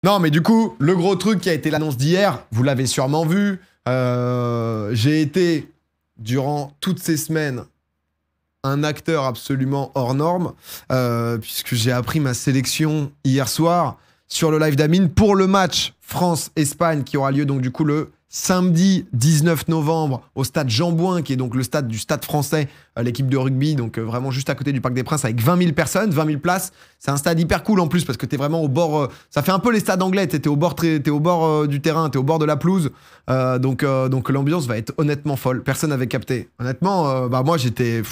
Non, mais du coup, le gros truc qui a été l'annonce d'hier, vous l'avez sûrement vu. J'ai été, durant toutes ces semaines, un acteur absolument hors norme, puisque j'ai appris ma sélection hier soir sur le live d'Amine pour le match France-Espagne qui aura lieu donc du coup le samedi 19 novembre au stade Jean-Bouin, qui est donc le stade du Stade français, l'équipe de rugby, donc vraiment juste à côté du Parc des Princes avec 20 000 personnes, 20 000 places. C'est un stade hyper cool en plus parce que t'es vraiment au bord, ça fait un peu les stades anglais, t'es au bord, du terrain, t'es au bord de la pelouse, donc l'ambiance va être honnêtement folle. Personne n'avait capté. Honnêtement, moi j'étais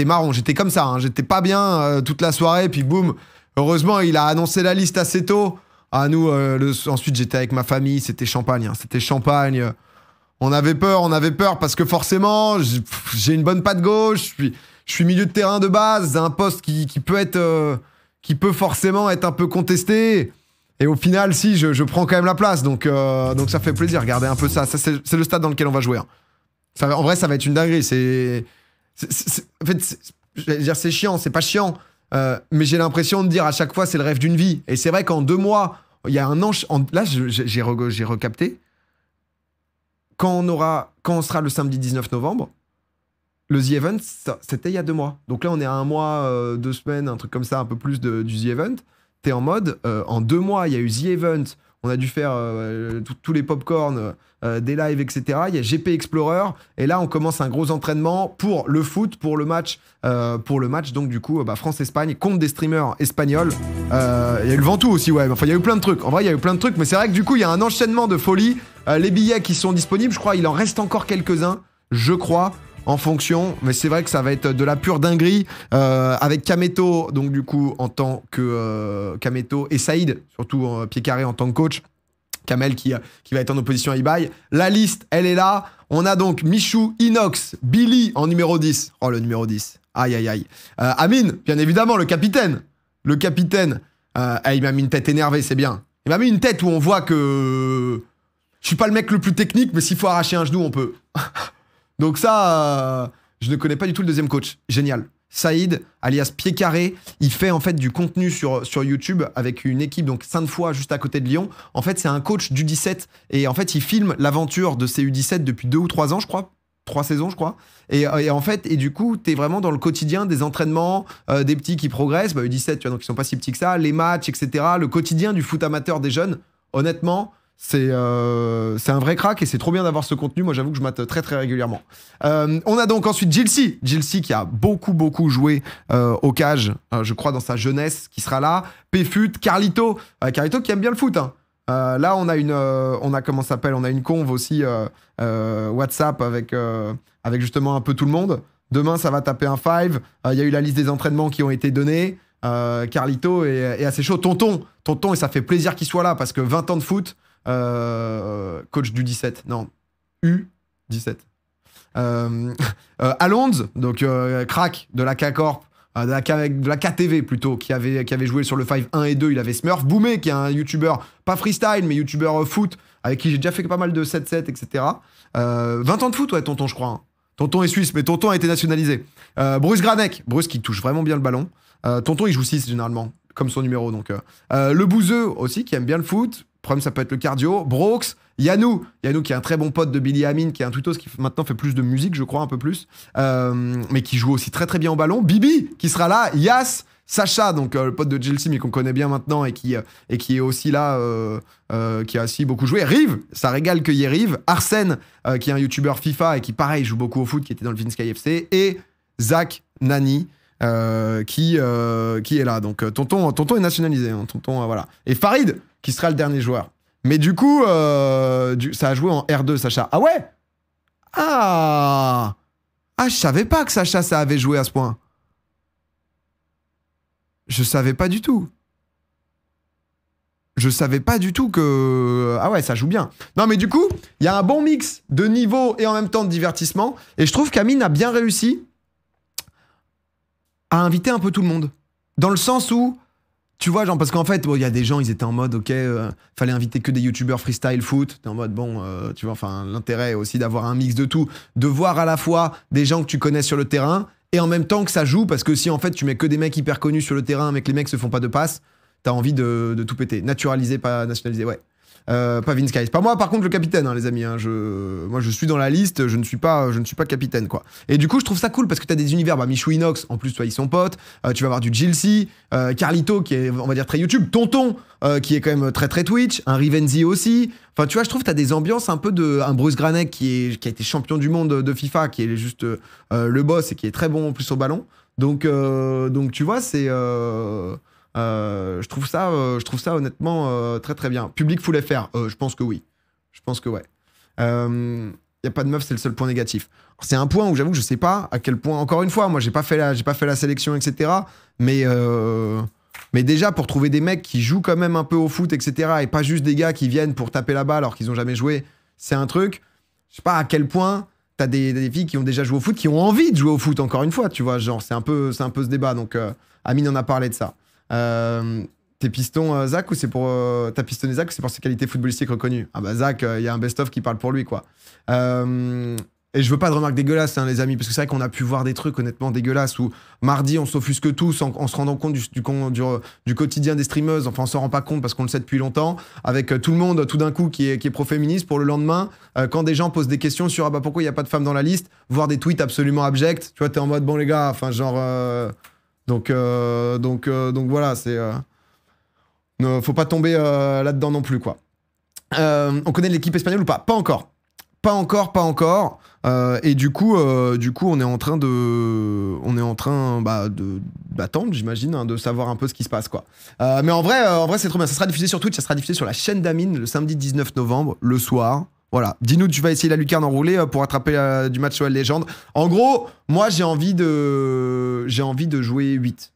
marron, j'étais comme ça, hein, j'étais pas bien toute la soirée, puis boum, heureusement il a annoncé la liste assez tôt. Ah, nous, ensuite, j'étais avec ma famille, c'était champagne. Hein, c'était champagne. On avait peur parce que forcément, j'ai une bonne patte gauche, je suis milieu de terrain de base, c'est un poste qui peut forcément être un peu contesté. Et au final, si, je prends quand même la place, donc ça fait plaisir. Regardez un peu ça. Ça c'est le stade dans lequel on va jouer. Hein. En vrai, ça va être une dinguerie. En fait, je vais dire, c'est chiant, c'est pas chiant. Mais j'ai l'impression de dire à chaque fois c'est le rêve d'une vie. Et c'est vrai qu'en 2 mois, il y a un an, là j'ai recapté. Quand on sera le samedi 19 novembre, le The Event, c'était il y a 2 mois. Donc là on est à 1 mois, 2 semaines, un truc comme ça, un peu plus du The Event. T'es en mode, en 2 mois, il y a eu The Event, on a dû faire tous les popcorn, des lives, etc. Il y a GP Explorer, et là on commence un gros entraînement pour le foot, pour le match donc du coup France-Espagne contre des streamers espagnols. Il y a eu le Ventoux aussi, ouais. Enfin, il y a eu plein de trucs. En vrai, il y a eu plein de trucs, mais c'est vrai que du coup, il y a un enchaînement de folie. Les billets qui sont disponibles, je crois, il en reste encore quelques-uns, je crois, en fonction. Mais c'est vrai que ça va être de la pure dinguerie avec Kameto, donc du coup, en tant que Kameto et Saïd, surtout pied carré en tant que coach. Kamel qui va être en opposition à Ibai. La liste, elle est là. On a donc Michou, Inox, Billy en numéro 10. Oh, le numéro 10. Aïe, aïe, aïe. Amine, bien évidemment, le capitaine. Le capitaine. Il m'a mis une tête énervée, c'est bien. Il m'a mis une tête où on voit que... Je suis pas le mec le plus technique, mais s'il faut arracher un genou, on peut. Donc ça, je ne connais pas du tout le deuxième coach. Génial. Saïd, alias Pied Carré, il fait en fait du contenu sur YouTube avec une équipe, donc Sainte-Foy, juste à côté de Lyon. En fait, c'est un coach d'U17 et en fait, il filme l'aventure de ces U17 depuis 2 ou 3 ans, je crois. 3 saisons, je crois. Et en fait, et du coup, t'es vraiment dans le quotidien des entraînements, des petits qui progressent, U17, tu vois, donc ils sont pas si petits que ça, les matchs, etc. Le quotidien du foot amateur des jeunes, honnêtement, c'est un vrai crack et c'est trop bien d'avoir ce contenu. Moi, j'avoue que je mate très très régulièrement. On a donc ensuite Jilcy qui a beaucoup joué au cage, je crois dans sa jeunesse, qui sera là. Pfut, Carlito qui aime bien le foot. Hein. Là, on a comment ça s'appelle, on a une conve aussi WhatsApp avec justement un peu tout le monde. Demain, ça va taper un 5. Il y a eu la liste des entraînements qui ont été donnés. Carlito est assez chaud. Tonton, et ça fait plaisir qu'il soit là parce que 20 ans de foot. Coach du 17, non, U17. Alonze, donc crack de la K-Corp, de la KTV plutôt, qui avait joué sur le 5 1 et 2, il avait Smurf. Boumé, qui est un youtubeur, pas freestyle, mais youtubeur foot, avec qui j'ai déjà fait pas mal de 7-7, etc. 20 ans de foot, ouais, Tonton, je crois. Hein. Tonton est suisse, mais Tonton a été nationalisé. Bruce Granek, Bruce qui touche vraiment bien le ballon. Tonton, il joue 6 généralement, comme son numéro. Donc, le Bouzeux aussi, qui aime bien le foot. Problème, ça peut être le cardio. Brox, Yanou qui est un très bon pote de Billy Amin, qui est un tweetos qui maintenant fait plus de musique, je crois, un peu plus, mais qui joue aussi très très bien au ballon. Bibi, qui sera là. Yas, Sacha, donc le pote de Chelsea, mais qu'on connaît bien maintenant et qui est aussi là, qui a aussi beaucoup joué. Rive, ça régale qu'il y ait Rive. Arsène, qui est un youtubeur FIFA et qui, pareil, joue beaucoup au foot, qui était dans le Vinsky FC. Et Zach Nani, qui est là. Donc tonton est nationalisé. Hein, tonton, voilà. Et Farid, qui sera le dernier joueur. Mais du coup, ça a joué en R2, Sacha. Ah ouais? Ah, je savais pas que Sacha, ça avait joué à ce point. Je savais pas du tout. Je savais pas du tout que... Ah ouais, ça joue bien. Non, mais du coup, il y a un bon mix de niveau et en même temps de divertissement. Et je trouve qu'Amine a bien réussi à inviter un peu tout le monde. Dans le sens où... Tu vois, genre, parce qu'en fait, il y a des gens, ils étaient en mode, ok, fallait inviter que des youtubeurs freestyle foot. T'es en mode, bon, tu vois, enfin, l'intérêt aussi d'avoir un mix de tout. De voir à la fois des gens que tu connais sur le terrain et en même temps que ça joue, parce que si en fait tu mets que des mecs hyper connus sur le terrain, mais que les mecs se font pas de passes, t'as envie de tout péter. Naturaliser, pas nationaliser, ouais. Pas Vince Sky. C'est pas moi, par contre, le capitaine, hein, les amis. Hein. Moi, je suis dans la liste, je ne suis pas capitaine, quoi. Et du coup, je trouve ça cool parce que t'as des univers. Bah, Michou Inox, en plus, toi, ils sont potes. Tu vas avoir du Jilcy, Carlito, qui est, on va dire, très YouTube. Tonton, qui est quand même très, très Twitch. Un Rivenzi aussi. Enfin, tu vois, je trouve que t'as des ambiances un peu de. Un Bruce Granek qui a été champion du monde de FIFA, qui est juste le boss et qui est très bon en plus au ballon. Donc tu vois, c'est. Je trouve ça honnêtement très très bien. Public full FR, je pense que oui. Je pense que ouais. Y a pas de meuf, c'est le seul point négatif. C'est un point où j'avoue que je sais pas à quel point. Encore une fois, moi j'ai pas fait la sélection, etc. Mais déjà pour trouver des mecs qui jouent quand même un peu au foot, etc. Et pas juste des gars qui viennent pour taper la balle alors qu'ils ont jamais joué, c'est un truc. Je sais pas à quel point t'as des filles qui ont déjà joué au foot, qui ont envie de jouer au foot encore une fois, tu vois. Genre c'est un peu ce débat. Donc Amine en a parlé de ça. Tes pistons Zach ou c'est pour t'as pistonné Zach ou c'est pour ses qualités footballistiques reconnues? Ah bah Zach, il y a un best-of qui parle pour lui quoi. Et je veux pas de remarques dégueulasses hein, les amis, parce que c'est vrai qu'on a pu voir des trucs honnêtement dégueulasses où mardi on s'offusque tous en se rendant compte du quotidien des streameuses, enfin on s'en rend pas compte parce qu'on le sait depuis longtemps, avec tout le monde tout d'un coup qui est pro-féministe, pour le lendemain quand des gens posent des questions sur ah bah pourquoi il y a pas de femmes dans la liste, voir des tweets absolument abjects, tu vois, t'es en mode bon les gars, enfin genre donc voilà, c'est faut pas tomber là-dedans non plus quoi. On connaît l'équipe espagnole ou pas? Pas encore. Et du coup, on est en train d'attendre, j'imagine, hein, de savoir un peu ce qui se passe quoi. Mais en vrai, c'est trop bien. Ça sera diffusé sur Twitch, ça sera diffusé sur la chaîne d'Amine le samedi 19 novembre, le soir. Voilà, dis-nous tu vas essayer la lucarne enroulée pour attraper du match OL Légende. En gros, moi j'ai envie de jouer 8.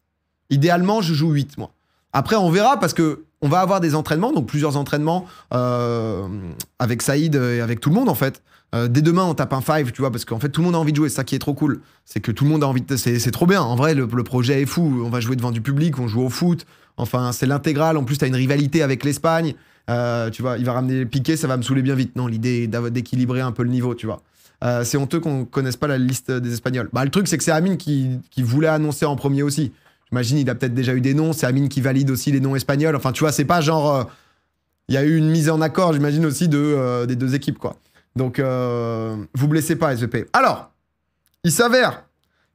Idéalement, je joue 8 moi. Après on verra parce que on va avoir des entraînements, donc plusieurs entraînements avec Saïd et avec tout le monde en fait. Dès demain on tape un 5, tu vois, parce qu'en fait tout le monde a envie de jouer, c'est ça qui est trop cool. C'est que tout le monde a envie de... C'est trop bien, en vrai le projet est fou, on va jouer devant du public, on joue au foot, enfin c'est l'intégrale, en plus t'as une rivalité avec l'Espagne. Tu vois, il va ramener Piqué, ça va me saouler bien vite. Non, l'idée est d'équilibrer un peu le niveau, tu vois. C'est honteux qu'on connaisse pas la liste des Espagnols. Bah, le truc, c'est que c'est Amine qui voulait annoncer en premier aussi. J'imagine, il a peut-être déjà eu des noms. C'est Amine qui valide aussi les noms espagnols. Enfin, tu vois, c'est pas genre... Il y a eu une mise en accord, j'imagine, aussi des deux équipes, quoi. Donc, vous blessez pas, SVP. Alors, il s'avère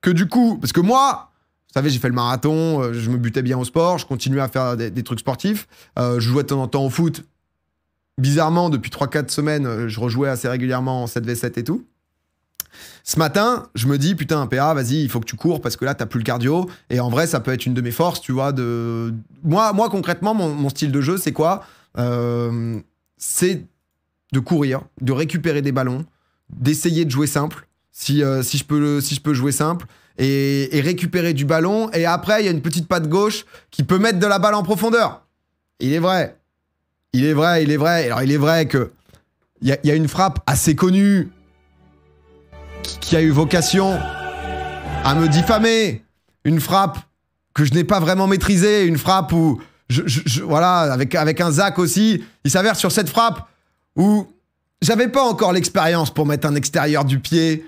que du coup... Parce que moi... Vous savez, j'ai fait le marathon, je me butais bien au sport, je continuais à faire des trucs sportifs. Je jouais de temps en temps au foot. Bizarrement, depuis 3-4 semaines, je rejouais assez régulièrement en 7v7 et tout. Ce matin, je me dis, putain, PA, vas-y, il faut que tu cours parce que là, t'as plus le cardio. Et en vrai, ça peut être une de mes forces, tu vois. Moi concrètement, mon style de jeu, c'est quoi? C'est de courir, de récupérer des ballons, d'essayer de jouer simple, si je peux jouer simple. Et récupérer du ballon. Et après, il y a une petite patte gauche qui peut mettre de la balle en profondeur. Il est vrai. Alors, il est vrai que il y a une frappe assez connue qui a eu vocation à me diffamer. Une frappe que je n'ai pas vraiment maîtrisée. Une frappe où, voilà, avec un Zach aussi. Il s'avère sur cette frappe où j'avais pas encore l'expérience pour mettre un extérieur du pied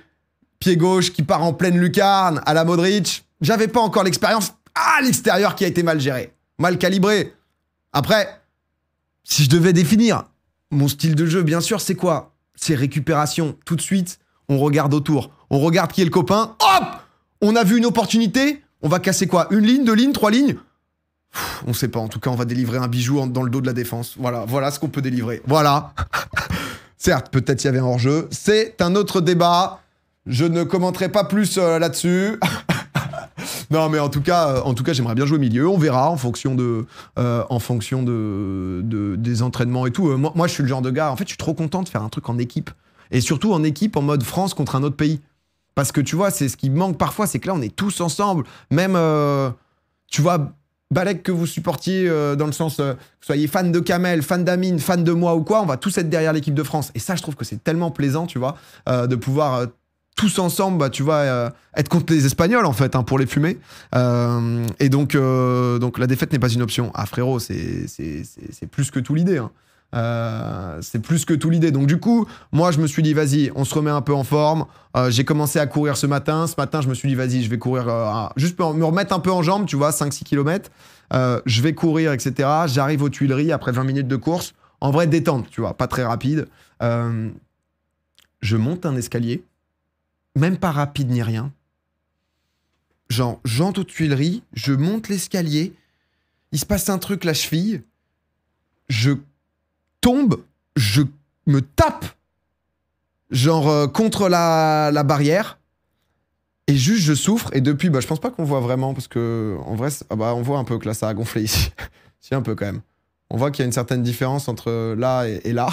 gauche qui part en pleine lucarne à la Modric. J'avais pas encore l'expérience. Ah, l'extérieur qui a été mal géré, mal calibré. Après, si je devais définir mon style de jeu, bien sûr, c'est quoi? C'est récupération. Tout de suite, on regarde autour. On regarde qui est le copain. Hop! On a vu une opportunité. On va casser quoi? Une ligne, 2 lignes, 3 lignes? On sait pas. En tout cas, on va délivrer un bijou dans le dos de la défense. Voilà ce qu'on peut délivrer. Voilà. Certes, peut-être il y avait un hors-jeu. C'est un autre débat. Je ne commenterai pas plus là-dessus. Non, mais en tout cas, j'aimerais bien jouer milieu. On verra en fonction des entraînements et tout. Moi, je suis le genre de gars. En fait, je suis trop content de faire un truc en équipe. Et surtout en équipe en mode France contre un autre pays. Parce que tu vois, c'est ce qui manque parfois, c'est que là, on est tous ensemble. Même, tu vois, Balek, que vous supportiez dans le sens, que vous soyez fan de Kamel, fan d'Amine, fan de moi ou quoi, on va tous être derrière l'équipe de France. Et ça, je trouve que c'est tellement plaisant, tu vois, de pouvoir tous ensemble, bah, tu vois, être contre les Espagnols, en fait, hein, pour les fumer. Et donc la défaite n'est pas une option. Ah, frérot, c'est plus que tout l'idée, hein. C'est plus que tout l'idée. Donc du coup, moi je me suis dit vas-y, on se remet un peu en forme. J'ai commencé à courir ce matin. Ce matin, je me suis dit vas-y, je vais courir juste pour me remettre un peu en jambes, tu vois, 5-6 km. Je vais courir, etc. J'arrive aux Tuileries après 20 minutes de course. En vrai, détente, tu vois, pas très rapide. Je monte un escalier, même pas rapide ni rien. Genre, j'entre aux Tuileries, je monte l'escalier, il se passe un truc, la cheville, je tombe, je me tape, genre, contre la barrière, et juste je souffre, et depuis, bah, je pense pas qu'on voit vraiment, parce que, en vrai, on voit un peu que là, ça a gonflé ici. Si, un peu quand même. On voit qu'il y a une certaine différence entre là et là.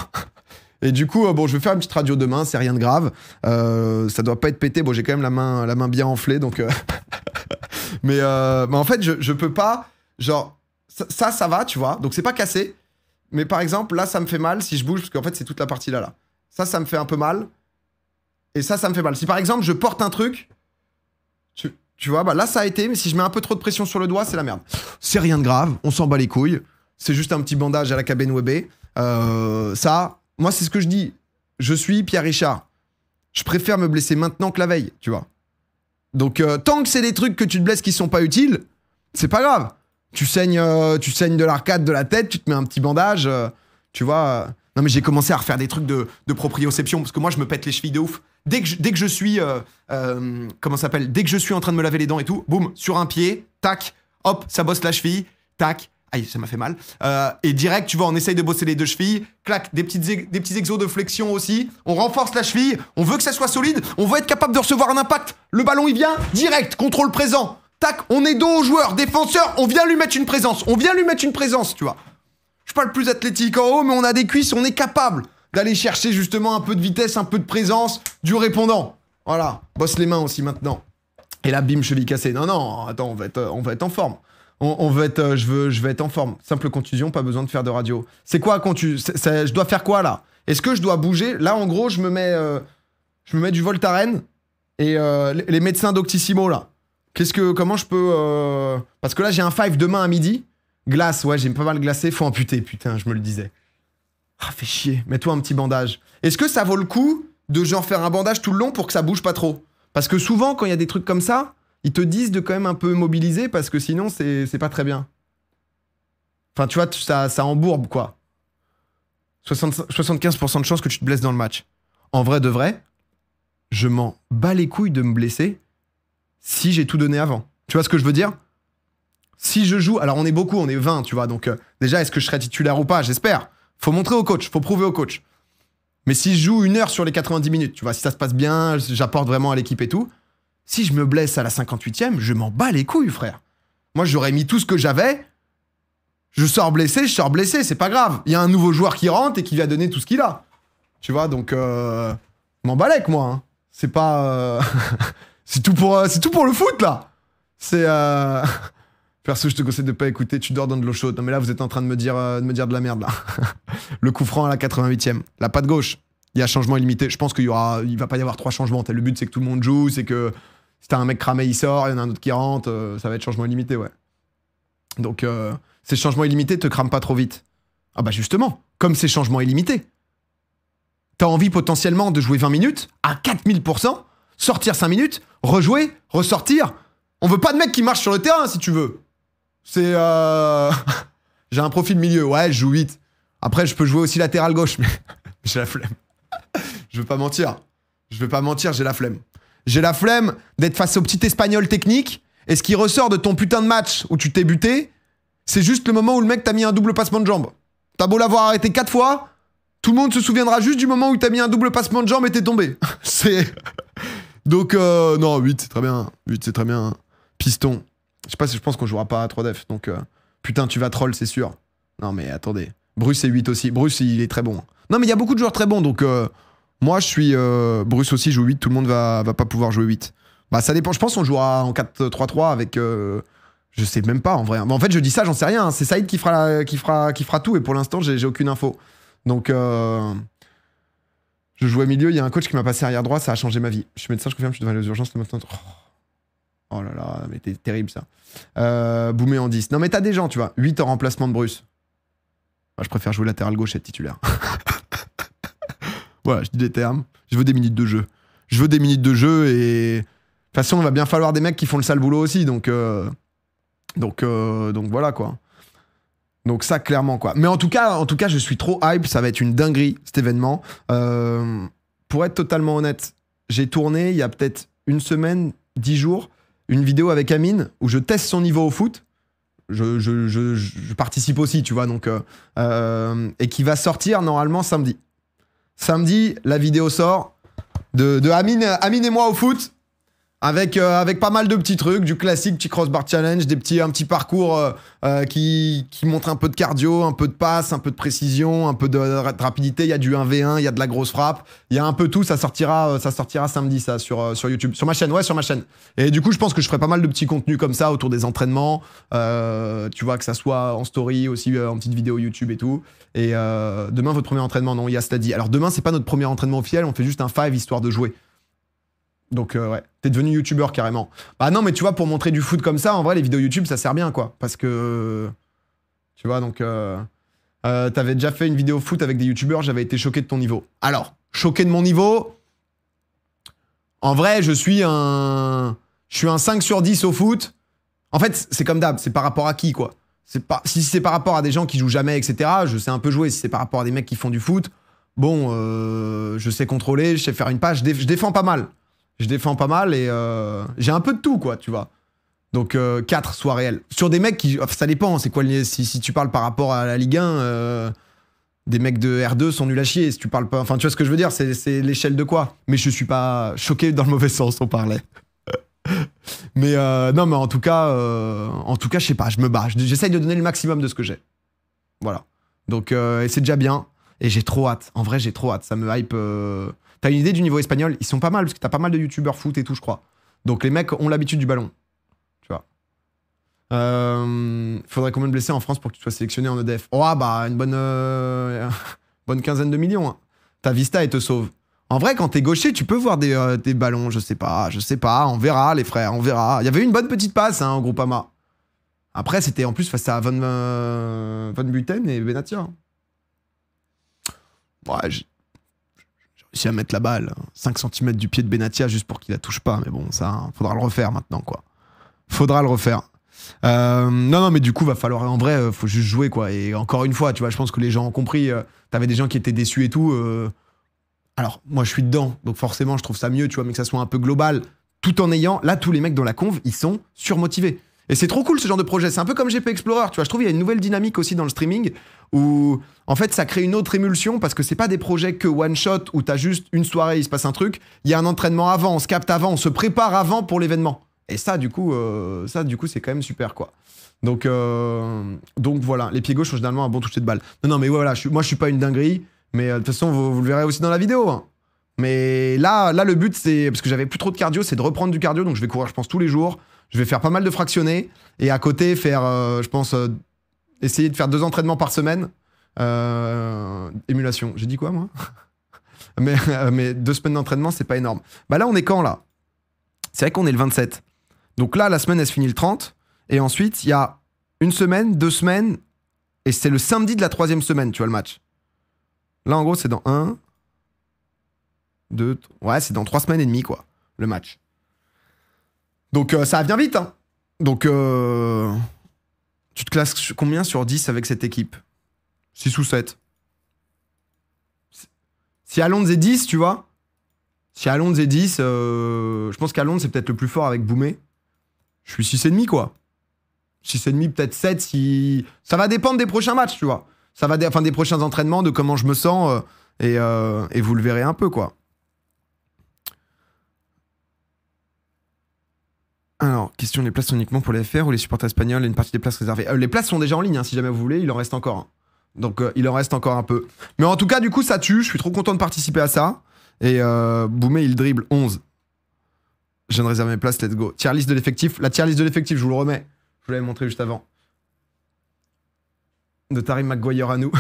Et du coup, bon, je vais faire une petite radio demain, c'est rien de grave. Ça doit pas être pété. Bon, j'ai quand même la main bien enflée, donc. Mais en fait, je peux pas. Genre, ça va, tu vois. Donc, c'est pas cassé. Mais par exemple, là, ça me fait mal si je bouge, parce qu'en fait, c'est toute la partie là. Ça me fait un peu mal. Et ça me fait mal. Si par exemple, je porte un truc, tu vois, bah là, ça a été, mais si je mets un peu trop de pression sur le doigt, c'est la merde. C'est rien de grave, on s'en bat les couilles. C'est juste un petit bandage à la cabine Webé. Ça, moi, c'est ce que je dis. Je suis Pierre Richard. Je préfère me blesser maintenant que la veille, tu vois. Donc, tant que c'est des trucs que tu te blesses qui sont pas utiles, c'est pas grave. Tu saignes de l'arcade, de la tête, tu te mets un petit bandage, tu vois. Non, mais j'ai commencé à refaire des trucs de proprioception, parce que moi, je me pète les chevilles de ouf. Dès que je suis... comment ça s'appelle? Dès que je suis en train de me laver les dents et tout, boum, sur un pied, tac, hop, ça bosse la cheville, tac. Aïe, ça m'a fait mal. Et direct, tu vois, on essaye de bosser les deux chevilles. Clac, des petits exos de flexion aussi. On renforce la cheville. On veut que ça soit solide. On veut être capable de recevoir un impact. Le ballon, il vient. Direct, contrôle présent. Tac, on est dos au joueur. Défenseur, on vient lui mettre une présence. Tu vois. Je suis pas le plus athlétique en haut, mais on a des cuisses. On est capable d'aller chercher justement un peu de vitesse, un peu de présence, du répondant. Voilà. Bosse les mains aussi maintenant. Et là, bim, cheville cassée. Non, attends, on va être en forme. On veut être, je vais être en forme. Simple contusion, pas besoin de faire de radio. C'est quoi je dois faire quoi là? Est-ce que je dois bouger? Là, en gros, je me mets du Voltaren et les médecins d'Octissimo là. Comment je peux parce que là, j'ai un 5 demain à midi. Glace, ouais, j'ai pas mal glacé. Faut amputer, putain, je me le disais. Ah, fais chier. Mets-toi un petit bandage. Est-ce que ça vaut le coup de genre faire un bandage tout le long pour que ça bouge pas trop? Parce que souvent, quand il y a des trucs comme ça, ils te disent de quand même un peu mobiliser parce que sinon, c'est pas très bien. Enfin, tu vois, ça embourbe, quoi. 75% de chances que tu te blesses dans le match. En vrai de vrai, je m'en bats les couilles de me blesser si j'ai tout donné avant. Tu vois ce que je veux dire? Si je joue... Alors, on est beaucoup, on est 20, tu vois. Donc, déjà, est-ce que je serai titulaire ou pas? J'espère. Faut montrer au coach, faut prouver au coach. Mais si je joue 1 heure sur les 90 minutes, tu vois, si ça se passe bien, j'apporte vraiment à l'équipe et tout... Si je me blesse à la 58e, je m'en bats les couilles, frère. Moi, j'aurais mis tout ce que j'avais. Je sors blessé, c'est pas grave. Il y a un nouveau joueur qui rentre et qui va donner tout ce qu'il a. Tu vois, donc... m'en bats avec moi. Hein. C'est pas... c'est tout pour le foot, là. C'est... Perso, je te conseille de pas écouter, tu dors dans de l'eau chaude. Non, mais là, vous êtes en train de me dire de la merde, là. Le coup franc à la 88e. La patte gauche. Il y a changement illimité. Je pense il va pas y avoir 3 changements. Le but, c'est que tout le monde joue, c'est que... Si t'as un mec cramé, il sort, il y en a un autre qui rentre, ça va être changement illimité, ouais. Donc, ces changements illimités te crament pas trop vite. Ah bah justement, comme ces changements illimités. T'as envie potentiellement de jouer 20 minutes, à 4000%, sortir 5 minutes, rejouer, ressortir. On veut pas de mec qui marche sur le terrain, si tu veux. C'est... J'ai un profil milieu, ouais, je joue 8. Après, je peux jouer aussi latéral gauche, mais j'ai la flemme. Je vais pas mentir, j'ai la flemme. J'ai la flemme d'être face au petit espagnol technique, et ce qui ressort de ton putain de match où tu t'es buté, c'est juste le moment où le mec t'a mis un double passement de jambe. T'as beau l'avoir arrêté 4 fois, tout le monde se souviendra juste du moment où t'as mis un double passement de jambe et t'es tombé. C'est... Donc, non, 8 c'est très bien. 8 c'est très bien. Piston. Je sais pas si je pense qu'on jouera pas à 3 def, donc... putain, tu vas troll, c'est sûr. Non mais attendez. Bruce est 8 aussi. Bruce, il est très bon. Non mais il y a beaucoup de joueurs très bons, donc... moi, je suis... Bruce aussi joue 8, tout le monde va pas pouvoir jouer 8. Bah, ça dépend. Je pense qu'on jouera en 4-3-3 avec... je sais même pas, en vrai. Mais en fait, je dis ça, j'en sais rien. Hein. C'est Saïd qui fera tout, et pour l'instant, j'ai aucune info. Donc, je jouais milieu, il y a un coach qui m'a passé arrière droit, ça a changé ma vie. Je suis médecin, je confirme, je suis devant les urgences le matin. Oh là là, mais t'es terrible, ça. Boumé en 10. Non, mais t'as des gens, tu vois. 8 en remplacement de Bruce. Bah, je préfère jouer latéral gauche et être titulaire. Voilà, je dis des termes. Je veux des minutes de jeu. Je veux des minutes de jeu et... De toute façon, il va bien falloir des mecs qui font le sale boulot aussi, donc... Donc voilà, quoi. Donc ça, clairement, quoi. Mais en tout cas, je suis trop hype. Ça va être une dinguerie, cet événement. Pour être totalement honnête, j'ai tourné il y a peut-être une semaine, 10 jours, une vidéo avec Amine où je teste son niveau au foot. Je participe aussi, tu vois, donc... et qui va sortir, normalement, samedi. Samedi, la vidéo sort de Amine et moi au foot. Avec pas mal de petits trucs, du classique, petit crossbar challenge, un petit parcours qui montre un peu de cardio, un peu de passe, un peu de précision, un peu de rapidité. Il y a du 1v1, il y a de la grosse frappe, il y a un peu tout. Ça sortira samedi, ça, sur YouTube. Sur ma chaîne, ouais, sur ma chaîne. Et du coup, je pense que je ferai pas mal de petits contenus comme ça autour des entraînements. Tu vois, que ça soit en story, aussi en petite vidéo YouTube et tout. Et demain, votre premier entraînement, non, Yas l'a dit. Alors demain, c'est pas notre premier entraînement officiel, on fait juste un 5 histoire de jouer. Donc ouais, t'es devenu youtubeur carrément. Bah non, mais tu vois, pour montrer du foot comme ça, en vrai, les vidéos YouTube, ça sert bien, quoi. Parce que... Tu vois, donc... t'avais déjà fait une vidéo foot avec des youtubeurs, j'avais été choqué de ton niveau. Alors, choqué de mon niveau... En vrai, je suis un 5 sur 10 au foot. En fait, c'est comme d'hab, c'est par rapport à qui, quoi. Si c'est par rapport à des gens qui jouent jamais, etc., je sais un peu jouer. Si c'est par rapport à des mecs qui font du foot, bon, je sais contrôler, je sais faire une passe, je défends pas mal. Je défends pas mal et j'ai un peu de tout, quoi, tu vois. Donc 4 soit réel. Sur des mecs qui... Ça dépend, c'est quoi si tu parles par rapport à la Ligue 1, des mecs de R2 sont nuls à chier. Si tu parles pas... Enfin, tu vois ce que je veux dire, c'est l'échelle de quoi. Mais je suis pas choqué dans le mauvais sens, on parlait. Mais non, mais en tout cas, je sais pas, je me bats. J'essaye de donner le maximum de ce que j'ai. Voilà. Donc, et c'est déjà bien. Et j'ai trop hâte. En vrai, j'ai trop hâte. Ça me hype... T'as une idée du niveau espagnol? Ils sont pas mal, parce que t'as pas mal de youtubeurs foot et tout, je crois. Donc les mecs ont l'habitude du ballon. Tu vois. Faudrait combien de blessés en France pour que tu sois sélectionné en EDF? Oh, bah, une bonne quinzaine de millions. Hein. Ta Vista, elle te sauve. En vrai, quand t'es gaucher, tu peux voir des ballons, je sais pas. On verra, les frères, on verra. Il y avait une bonne petite passe, hein, au Groupama. Après, c'était en plus face à Van Buten et Benatia. Ouais, j'ai réussi à mettre la balle 5 cm du pied de Benatia juste pour qu'il la touche pas. Mais bon, ça, faudra le refaire maintenant, quoi. Faudra le refaire. Non, mais du coup, va falloir, en vrai, faut juste jouer, quoi. Et encore une fois, tu vois, je pense que les gens ont compris. T'avais des gens qui étaient déçus et tout. Alors, moi, je suis dedans. Donc forcément, je trouve ça mieux, tu vois, mais que ça soit un peu global. Tout en ayant, là, tous les mecs dans la conv, ils sont surmotivés. Et c'est trop cool ce genre de projet. C'est un peu comme GP Explorer, tu vois. Je trouve qu'il y a une nouvelle dynamique aussi dans le streaming où, en fait, ça crée une autre émulsion parce que c'est pas des projets que one shot où t'as juste une soirée, il se passe un truc. Il y a un entraînement avant, on se capte avant, on se prépare avant pour l'événement. Et ça, du coup, c'est quand même super, quoi. Donc voilà. Les pieds gauches sont généralement un bon toucher de balle. Non, mais voilà. Moi, je suis pas une dinguerie, mais de toute façon, vous le verrez aussi dans la vidéo. Hein. Mais là, le but, c'est parce que j'avais plus trop de cardio, c'est de reprendre du cardio. Donc, je vais courir, je pense, tous les jours. Je vais faire pas mal de fractionnés et à côté faire, je pense, essayer de faire 2 entraînements par semaine. Émulation. J'ai dit quoi, moi? mais 2 semaines d'entraînement, c'est pas énorme. Bah là, on est quand, là? C'est vrai qu'on est le 27. Donc là, la semaine, elle se finit le 30. Et ensuite, il y a 1 semaine, 2 semaines. Et c'est le samedi de la 3e semaine, tu vois, le match. Là, en gros, c'est dans 1, 2... Ouais, c'est dans 3 semaines et demie, quoi, le match. Donc ça vient vite, hein. Donc tu te classes combien sur 10 avec cette équipe? 6 ou 7. Si Alonso est 10, tu vois. Si Alonso est 10, je pense qu'Alonso c'est peut-être le plus fort avec Boumé. Je suis 6,5 quoi. 6,5, peut-être 7 si... Ça va dépendre des prochains matchs, tu vois. Ça va enfin, des prochains entraînements, de comment je me sens, et vous le verrez un peu, quoi. Alors, question, les places sont uniquement pour les FR ou les supporters espagnols et une partie des places réservées? Les places sont déjà en ligne, hein, si jamais vous voulez, il en reste encore. Hein. Donc, il en reste encore un peu. Mais en tout cas, du coup, ça tue, je suis trop content de participer à ça. Et Boumé, il dribble 11. Je viens de réserver mes places, let's go. Tier list de l'effectif. La tier list de l'effectif, je vous le remets. Je vous l'avais montré juste avant. De Tarim Maguire à nous.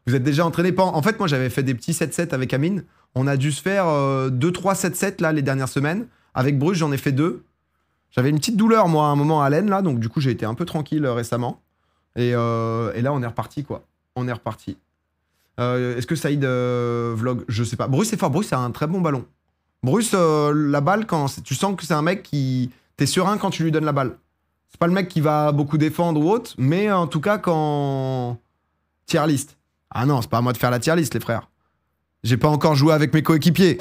Vous êtes déjà entraîné pas... En fait, moi, j'avais fait des petits 7-7 avec Amine. On a dû se faire 2-3 7-7 là, les dernières semaines. Avec Bruce, j'en ai fait 2. J'avais une petite douleur, moi, à un moment à l'aine, là, donc du coup, j'ai été un peu tranquille récemment. Et là, on est reparti, quoi. On est reparti. Est-ce que Saïd vlog? Je sais pas. Bruce est fort. Bruce a un très bon ballon. Bruce, la balle, tu sens que c'est un mec qui... T'es serein quand tu lui donnes la balle. C'est pas le mec qui va beaucoup défendre ou autre, mais en tout cas, quand... Tier list. Ah non, c'est pas à moi de faire la tier list, les frères. J'ai pas encore joué avec mes coéquipiers.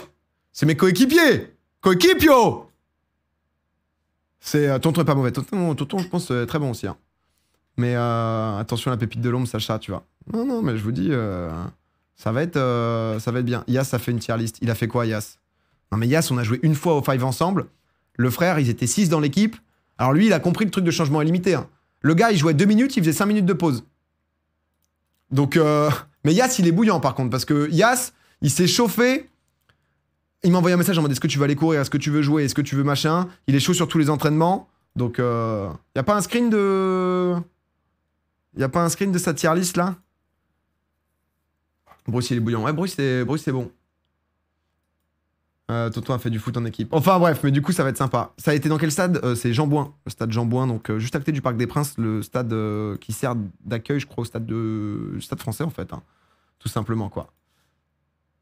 C'est mes coéquipiers. Coéquipio. C'est... Tonton est pas mauvais. Tonton, je pense, très bon aussi. Hein. Mais attention à la pépite de l'ombre, Sacha, tu vois. Non, mais je vous dis, ça va être bien. Yas, ça fait une tier list. Il a fait quoi, Yas? Non, mais Yas, on a joué une fois au 5 ensemble. Le frère, ils étaient 6 dans l'équipe. Alors lui, il a compris le truc de changement illimité. Hein. Le gars, il jouait 2 minutes, il faisait 5 minutes de pause. Donc, mais Yas, il est bouillant par contre, parce que Yas, il s'est chauffé. Il m'a envoyé un message en mode est-ce que tu vas aller courir, est-ce que tu veux jouer, est-ce que tu veux machin. Il est chaud sur tous les entraînements. Donc, y a pas un screen de... Y a pas un screen de sa tier list là? Bruce, il est bouillant. Ouais, Bruce, c'est bon. Tonton a fait du foot en équipe. Enfin bref, mais du coup ça va être sympa. Ça a été dans quel stade? C'est Jean Bouin, le stade Jean Bouin, donc juste à côté du Parc des Princes, le stade qui sert d'accueil, je crois, au stade français en fait, hein. Tout simplement quoi.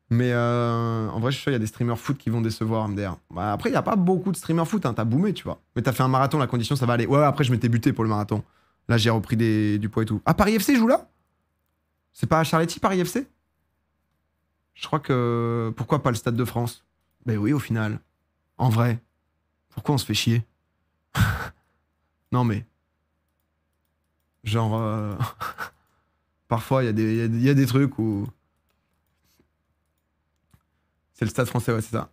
Mais en vrai, je suis sûr il y a des streamers foot qui vont décevoir MDR. Bah, après, il y a pas beaucoup de streamers foot, hein. T'as boomé, tu vois. Mais t'as fait un marathon, la condition ça va aller. Ouais, après je m'étais buté pour le marathon. Là j'ai repris du poids et tout. Ah, Paris FC joue là? C'est pas à Charletti, Paris FC? Je crois que... Pourquoi pas le Stade de France? Ben oui, au final. En vrai. Pourquoi on se fait chier? Non, mais... Genre... Parfois, il y a des trucs où... C'est le Stade français, ouais, c'est ça.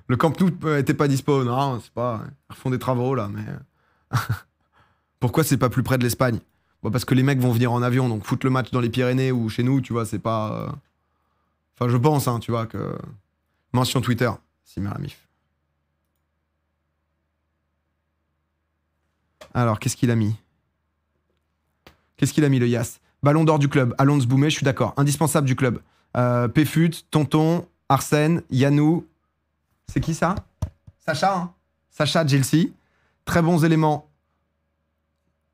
Le Camp Nou était pas dispo. Non, c'est pas... Ils refont des travaux, là, mais... Pourquoi c'est pas plus près de l'Espagne? Bon, parce que les mecs vont venir en avion, donc foutre le match dans les Pyrénées ou chez nous, tu vois, c'est pas... Enfin, je pense, hein, tu vois, que... Mention Twitter, Simeramif. Alors, qu'est-ce qu'il a mis? Qu'est-ce qu'il a mis, le Yas? Ballon d'or du club, Alonso Boumé, je suis d'accord. Indispensable du club. Péfut, Tonton, Arsène, Yanou. C'est qui ça? Sacha, hein? Sacha, Chelsea. Très bons éléments.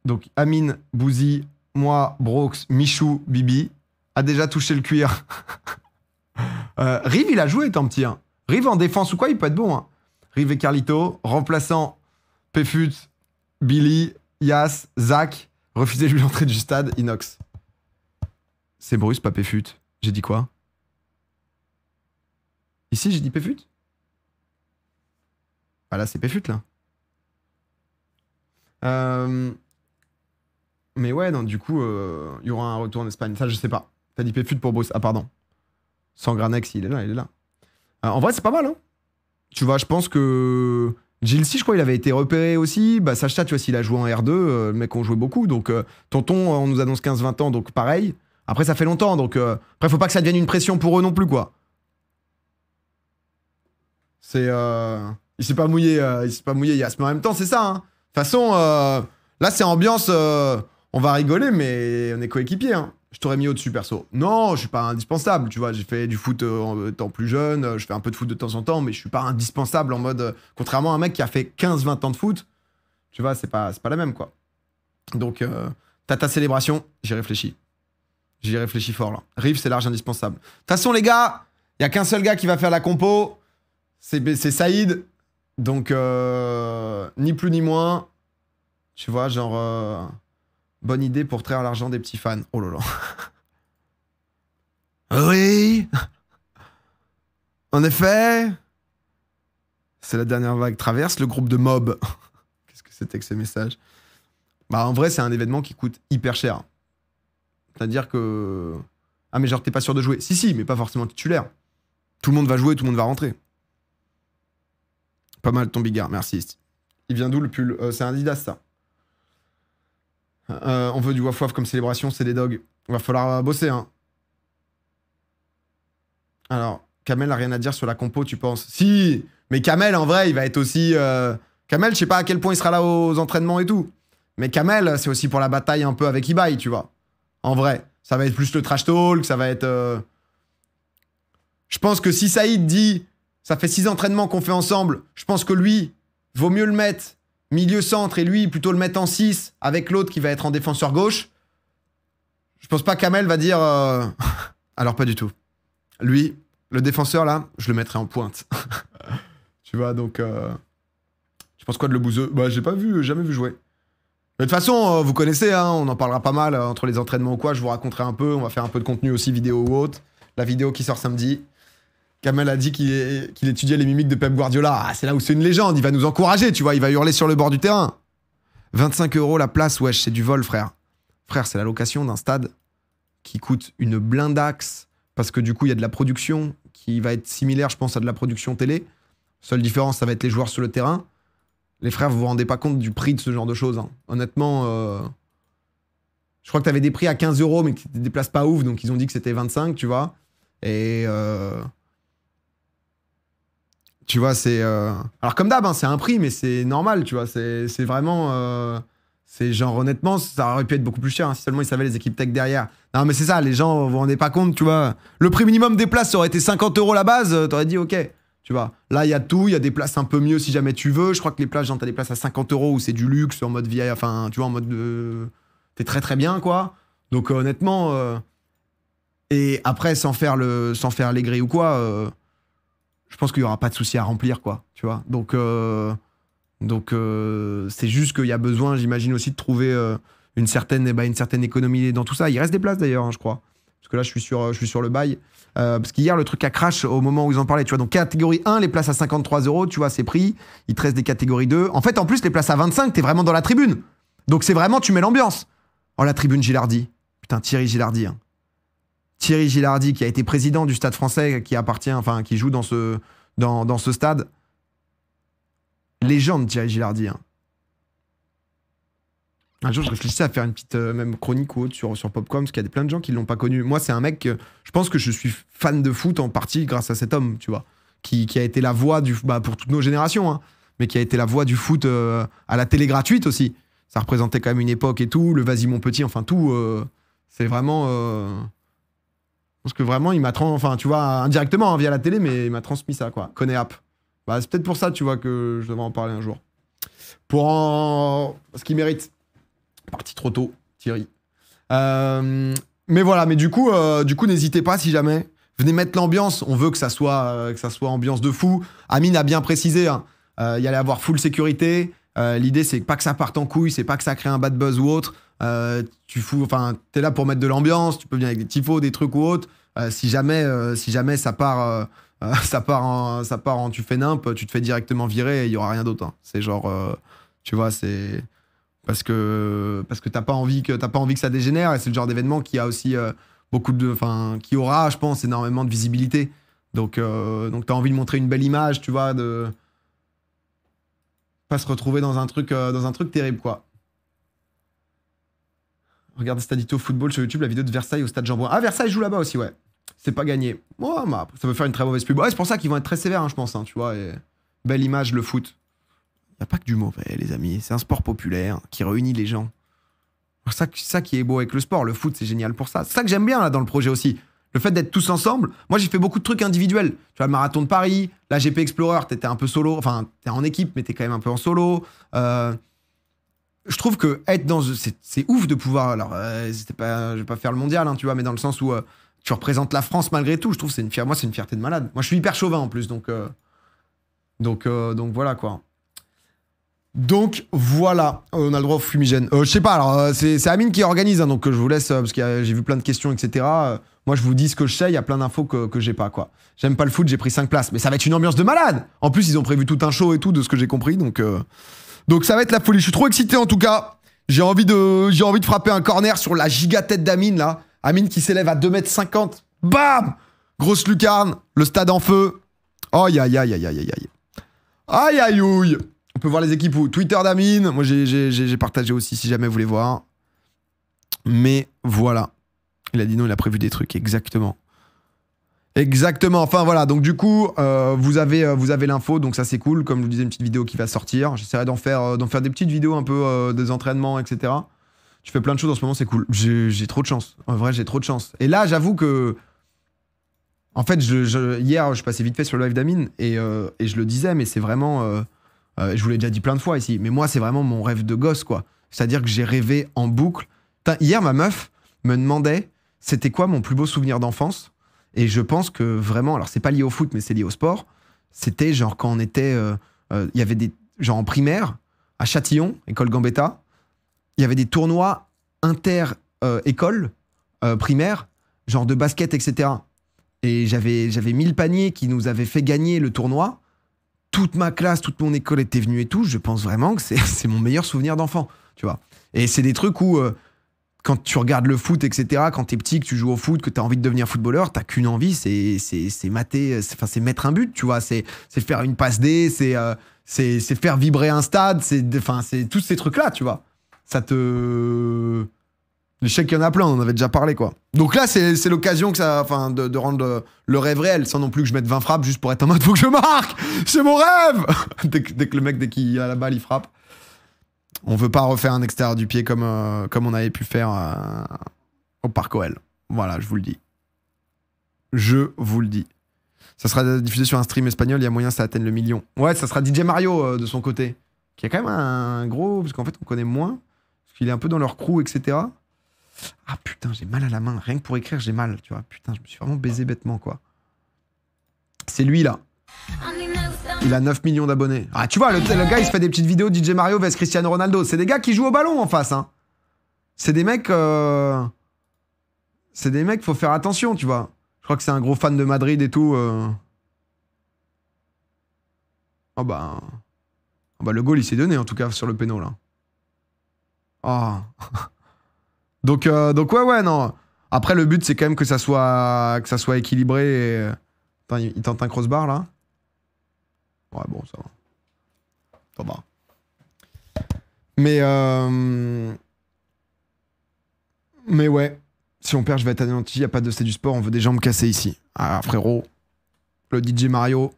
Donc, Amine, Bouzi, moi, Brox, Michou, Bibi. A déjà touché le cuir. Rive, il a joué étant petit. Hein. Rive en défense ou quoi, il peut être bon. Hein. Rive et Carlito, remplaçant Péfut, Billy, Yas, Zach, refusez lui l'entrée du stade, Inox. C'est Bruce, pas Péfut. J'ai dit quoi? Ici, j'ai dit Péfut? Ah là, c'est Péfut, là. Mais ouais, non, du coup, il y aura un retour en Espagne. Ça, je sais pas. T'as dit Péfut pour Bruce. Ah, pardon. Sans Granex, il est là, il est là. En vrai, c'est pas mal, hein. Tu vois, je pense que... Gilles, je crois, il avait été repéré aussi. Bah, Sacha, tu vois, s'il a joué en R2, le mec, on jouait beaucoup. Donc, Tonton, on nous annonce 15-20 ans, donc pareil. Après, ça fait longtemps, donc... Après, faut pas que ça devienne une pression pour eux non plus, quoi. C'est... Il s'est pas mouillé, Yas. Mais en même temps, c'est ça, hein. De toute façon, là, c'est ambiance... On va rigoler, mais on est coéquipiers, hein. Je t'aurais mis au-dessus, perso. Non, je suis pas indispensable, tu vois. J'ai fait du foot en étant plus jeune, je fais un peu de foot de temps en temps, mais je suis pas indispensable en mode... contrairement à un mec qui a fait 15-20 ans de foot, tu vois, c'est pas la même, quoi. Donc, t'as ta célébration, j'y réfléchis. J'y réfléchis fort, là. Rive, c'est large indispensable. De toute façon, les gars, il y a qu'un seul gars qui va faire la compo, c'est Saïd. Donc, ni plus ni moins. Tu vois, genre... bonne idée pour traire l'argent des petits fans. Oh là là. Oui. En effet. C'est la dernière vague traverse le groupe de mob. Qu'est-ce que c'était que ces messages? Bah en vrai, c'est un événement qui coûte hyper cher. C'est-à-dire que... Ah mais genre t'es pas sûr de jouer. Si, mais pas forcément titulaire. Tout le monde va jouer, tout le monde va rentrer. Pas mal ton bigard, merci. Il vient d'où le pull? C'est un Adidas, ça. On veut du waf-waf comme célébration, c'est des dogs. Va falloir bosser, hein. Alors, Kamel a rien à dire sur la compo, tu penses? Si, mais Kamel, en vrai, il va être aussi... Kamel, je sais pas à quel point il sera là aux entraînements et tout. Mais Kamel, c'est aussi pour la bataille un peu avec Ibai, tu vois. En vrai, ça va être plus le trash talk, ça va être... Je pense que si Saïd dit, ça fait 6 entraînements qu'on fait ensemble, je pense que lui, vaut mieux le mettre milieu-centre et lui, plutôt le mettre en 6 avec l'autre qui va être en défenseur gauche. Je pense pas qu'Amel va dire... Alors, pas du tout. Lui, le défenseur, là, je le mettrai en pointe. Tu vois, donc... Tu penses quoi de le bouseux? Bah, j'ai pas vu, jamais vu jouer. Mais de toute façon, vous connaissez, hein, on en parlera pas mal entre les entraînements ou quoi. Je vous raconterai un peu. On va faire un peu de contenu aussi, vidéo ou autre. La vidéo qui sort samedi. Kamel a dit qu'il étudiait les mimiques de Pep Guardiola. Ah, c'est là où c'est une légende. Il va nous encourager, tu vois. Il va hurler sur le bord du terrain. 25 € la place, wesh, c'est du vol, frère. Frère, c'est la location d'un stade qui coûte une blindaxe. Parce que du coup, il y a de la production qui va être similaire, je pense, à de la production télé. Seule différence, ça va être les joueurs sur le terrain. Les frères, vous vous rendez pas compte du prix de ce genre de choses. Hein. Honnêtement, je crois que t'avais des prix à 15 €, mais que c'était des places pas ouf, donc ils ont dit que c'était 25, tu vois. Et tu vois, c'est... Alors comme d'hab, hein, c'est un prix, mais c'est normal, tu vois. C'est vraiment... c'est genre, honnêtement, ça aurait pu être beaucoup plus cher, hein, si seulement ils savaient les équipes tech derrière. Non, mais c'est ça, les gens, vous vous rendez pas compte, tu vois. Le prix minimum des places, ça aurait été 50 € la base, t'aurais dit, ok. Tu vois, là, il y a tout, il y a des places un peu mieux si jamais tu veux. Je crois que les places, genre, t'as des places à 50 € où c'est du luxe, en mode vieille, enfin, tu vois, en mode t'es très très bien, quoi. Donc, honnêtement, et après, sans faire les grilles ou quoi, je pense qu'il y aura pas de souci à remplir, quoi, tu vois. Donc, c'est juste qu'il y a besoin, j'imagine aussi, de trouver une certaine économie dans tout ça. Il reste des places d'ailleurs, hein, je crois. Parce que là, je suis sur le bail. Parce qu'hier, le truc a crash au moment où ils en parlaient. Tu vois, donc catégorie 1, les places à 53 €, tu vois, c'est pris. Il te reste des catégories 2. En fait, en plus, les places à 25, t'es vraiment dans la tribune. Donc c'est vraiment, tu mets l'ambiance. Oh, la tribune Gilardi. Putain, Thierry Gilardi. Hein. Thierry Gilardi, qui a été président du Stade Français, qui joue dans ce stade. Légende, Thierry Gilardi. Hein. Un jour, je réfléchissais à faire une petite même chronique ou autre sur Popcom, parce qu'il y a plein de gens qui l'ont pas connu. Moi, c'est un mec, je pense que je suis fan de foot en partie grâce à cet homme, tu vois, qui a été la voix pour toutes nos générations, hein, mais qui a été la voix du foot à la télé gratuite aussi. Ça représentait quand même une époque et tout, le Vas-y mon petit, enfin tout. C'est vraiment... parce que vraiment, il m'a enfin, tu vois, indirectement, hein, via la télé, mais il m'a transmis ça, quoi. Connais app. Bah, c'est peut-être pour ça, tu vois, que je devrais en parler un jour. Parce qu'il mérite. Parti trop tôt, Thierry. Mais voilà, mais du coup, n'hésitez pas si jamais. Venez mettre l'ambiance. On veut que ça soit ambiance de fou. Amine a bien précisé. Hein, il y allait avoir full sécurité. L'idée, c'est pas que ça parte en couille, c'est pas que ça crée un bad buzz ou autre. T'es là pour mettre de l'ambiance. Tu peux venir avec des tifos, des trucs ou autre. Si jamais ça part en tu fais nimp, tu te fais directement virer et il y aura rien d'autre. Hein. C'est genre, tu vois, c'est parce que t'as pas envie que ça dégénère, et c'est le genre d'événement qui a aussi qui aura, je pense, énormément de visibilité. Donc t'as envie de montrer une belle image, tu vois, de pas se retrouver dans un truc terrible, quoi. Regardez Stadito Football sur YouTube, la vidéo de Versailles au stade Jean-Bouin. Ah, Versailles joue là-bas aussi, ouais. C'est pas gagné. Ouais, ça peut faire une très mauvaise pub. Ouais, c'est pour ça qu'ils vont être très sévères, hein, je pense, hein, tu vois. Et belle image, le foot. Il n'y a pas que du mauvais, les amis. C'est un sport populaire qui réunit les gens. C'est ça qui est beau avec le sport. Le foot, c'est génial pour ça. C'est ça que j'aime bien là dans le projet aussi. Le fait d'être tous ensemble. Moi, j'ai fait beaucoup de trucs individuels. Tu vois, le marathon de Paris, la GP Explorer, t'étais un peu solo. Enfin, t'es en équipe, mais t'es quand même un peu en solo. Je trouve que être dans... C'est ouf de pouvoir... Alors, je vais pas faire le mondial, hein, tu vois, mais dans le sens où tu représentes la France malgré tout. Je trouve que c'est une fierté de malade. Moi, je suis hyper chauvin en plus, donc voilà, quoi. Donc voilà, on a le droit au fumigène. Je sais pas, alors c'est Amine qui organise, hein, donc je vous laisse, parce que j'ai vu plein de questions, etc. Moi je vous dis ce que je sais, il y a plein d'infos que j'ai pas, quoi. J'aime pas le foot, j'ai pris 5 places, mais ça va être une ambiance de malade. En plus ils ont prévu tout un show et tout, de ce que j'ai compris, donc ça va être la folie. Je suis trop excité en tout cas. J'ai envie de frapper un corner sur la giga-tête d'Amine là. Amine qui s'élève à 2,50 m. Bam! Grosse lucarne, le stade en feu. Aïe aïe aïe aïe aïe aïe aïe. Aïe aïe aïe. On peut voir les équipes où Twitter d'Amine. Moi, j'ai partagé aussi si jamais vous voulez voir. Mais voilà. Il a dit non, il a prévu des trucs. Exactement. Exactement. Enfin, voilà. Donc, du coup, vous avez l'info. Donc, ça, c'est cool. Comme je vous disais, une petite vidéo qui va sortir. J'essaierai d'en faire des petites vidéos un peu des entraînements, etc. Je fais plein de choses en ce moment. C'est cool. J'ai trop de chance. En vrai, j'ai trop de chance. Et là, j'avoue que... En fait, hier, je passais vite fait sur le live d'Amine. Et je le disais, mais c'est vraiment... je vous l'ai déjà dit plein de fois ici, mais moi, c'est vraiment mon rêve de gosse, quoi. C'est-à-dire que j'ai rêvé en boucle. Hier, ma meuf me demandait c'était quoi mon plus beau souvenir d'enfance. Et je pense que vraiment, alors c'est pas lié au foot, mais c'est lié au sport. C'était genre quand on était... il y avait genre en primaire, à Châtillon, école Gambetta, il y avait des tournois inter-écoles primaires, genre de basket, etc. Et j'avais mis le panier qui nous avait fait gagner le tournoi. Toute ma classe, toute mon école était venue et tout. Je pense vraiment que c'est mon meilleur souvenir d'enfant, tu vois. Et c'est des trucs où, quand tu regardes le foot, etc., quand t'es petit, que tu joues au foot, que t'as envie de devenir footballeur, t'as qu'une envie, c'est mater, c'est mettre un but, tu vois. C'est faire une passe D, c'est faire vibrer un stade, c'est tous ces trucs-là, tu vois. Ça te... Je sais qu'il y en a plein, on en avait déjà parlé, quoi. Donc là, c'est l'occasion de rendre le rêve réel, sans non plus que je mette 20 frappes juste pour être en mode faut que je marque. C'est mon rêve. dès que le mec, dès qu'il a la balle, il frappe. On veut pas refaire un extérieur du pied comme on avait pu faire au Parc OL. Voilà, je vous le dis. Je vous le dis. Ça sera diffusé sur un stream espagnol, il y a moyen que ça atteigne le million. Ouais, ça sera DJ Mario de son côté. Qui a quand même un gros... Parce qu'en fait, on connaît moins. Parce qu'il est un peu dans leur crew, etc. Ah putain, j'ai mal à la main. Rien que pour écrire, j'ai mal, tu vois. Putain, je me suis vraiment baisé bêtement, quoi. C'est lui, là. Il a 9 millions d'abonnés. Ah, tu vois, le gars, il se fait des petites vidéos DJ Mario vs Cristiano Ronaldo. C'est des gars qui jouent au ballon en face, hein. C'est des mecs... C'est des mecs, faut faire attention, tu vois. Je crois que c'est un gros fan de Madrid et tout. Oh bah... Oh bah, le goal, il s'est donné, en tout cas, sur le péno, là. Ah... Donc ouais, non. Après, le but, c'est quand même que ça soit équilibré. Et... Attends, il tente un crossbar, là. Ouais, bon, ça va. Ça va. Mais ouais. Si on perd, je vais être anéanti. Il n'y a pas de c'est du sport. On veut des jambes cassées ici. Ah, frérot. Le DJ Mario,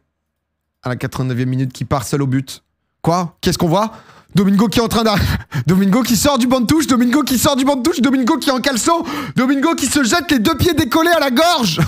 à la 89e minute, qui part seul au but. Quoi? Qu'est-ce qu'on voit? Domingo qui est en train d'arriver. Domingo qui sort du banc de touche. Domingo qui sort du banc de touche. Domingo qui est en caleçon. Domingo qui se jette les deux pieds décollés à la gorge.